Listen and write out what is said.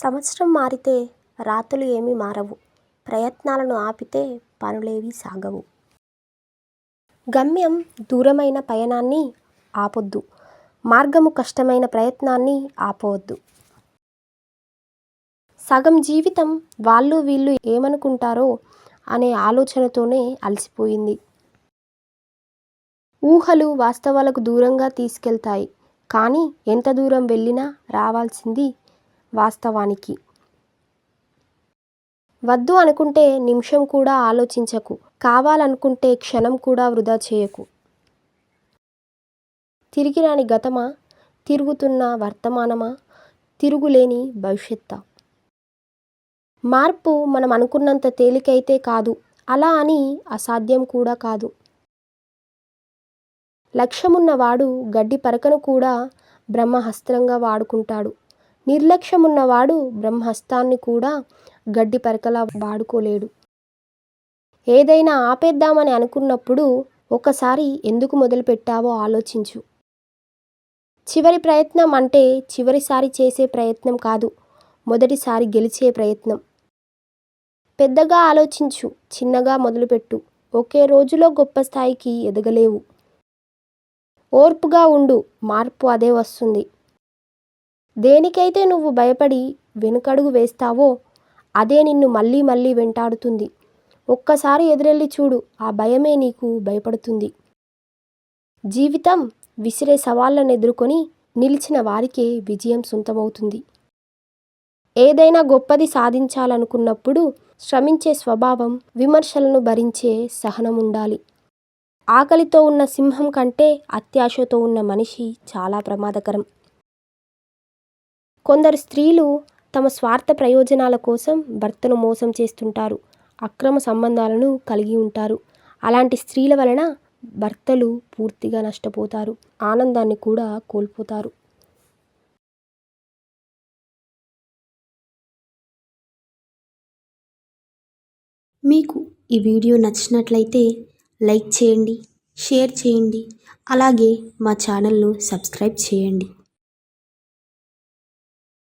సంవత్సరం మారితే రాతలు ఏమీ మారవు. ప్రయత్నాలను ఆపితే పనులేవీ సాగవు. గమ్యం దూరమైన పయనాన్ని ఆపొద్దు. మార్గము కష్టమైన ప్రయత్నాన్ని ఆపవద్దు. సగం జీవితం వాళ్ళు వీళ్ళు ఏమనుకుంటారో అనే ఆలోచనతోనే అలసిపోయింది. ఊహలు వాస్తవాలకు దూరంగా తీసుకెళ్తాయి. కానీ ఎంత దూరం వెళ్ళినా రావాల్సింది వాస్తవానికి. వద్దు అనుకుంటే నిమిషం కూడా ఆలోచించకు. కావాలనుకుంటే క్షణం కూడా వృధా చేయకు. తిరిగిరాని గతమా, తిరుగుతున్న వర్తమానమా, తిరుగులేని భవిష్యత్తా? మార్పు మనం అనుకున్నంత తేలికైతే కాదు, అలా అని అసాధ్యం కూడా కాదు. లక్ష్యమున్నవాడు గడ్డి పరకను కూడా బ్రహ్మాస్త్రంగా వాడుకుంటాడు. నిర్లక్ష్యమున్నవాడు బ్రహ్మాస్త్రాన్ని కూడా గడ్డి పరకలా వాడుకోలేడు. ఏదైనా ఆపేద్దామని అనుకున్నప్పుడు ఒకసారి ఎందుకు మొదలుపెట్టావో ఆలోచించు. చివరి ప్రయత్నం అంటే చివరిసారి చేసే ప్రయత్నం కాదు, మొదటిసారి గెలిచే ప్రయత్నం. పెద్దగా ఆలోచించు, చిన్నగా మొదలుపెట్టు. ఒకే రోజులో గొప్ప స్థాయికి ఎదగలేవు. ఓర్పుగా ఉండు, మార్పు అదే వస్తుంది. దేనికైతే నువ్వు భయపడి వెనుకడుగు వేస్తావో అదే నిన్ను మళ్ళీ మళ్ళీ వెంటాడుతుంది. ఒక్కసారి ఎదురెళ్ళి చూడు, ఆ భయమే నీకు భయపడుతుంది. జీవితం విసిరే సవాళ్లను ఎదుర్కొని నిలిచిన వారికే విజయం సొంతమవుతుంది. ఏదైనా గొప్పది సాధించాలనుకున్నప్పుడు శ్రమించే స్వభావం, విమర్శలను భరించే సహనం ఉండాలి. ఆకలితో ఉన్న సింహం కంటే అత్యాశతో ఉన్న మనిషి చాలా ప్రమాదకరం. కొందరు స్త్రీలు తమ స్వార్థ ప్రయోజనాల కోసం భర్తను మోసం చేస్తుంటారు, అక్రమ సంబంధాలను కలిగి ఉంటారు. అలాంటి స్త్రీల వలన భర్తలు పూర్తిగా నష్టపోతారు, ఆనందాన్ని కూడా కోల్పోతారు. మీకు ఈ వీడియో నచ్చినట్లయితే లైక్ చేయండి, షేర్ చేయండి, అలాగే మా ఛానల్ను సబ్స్క్రైబ్ చేయండి.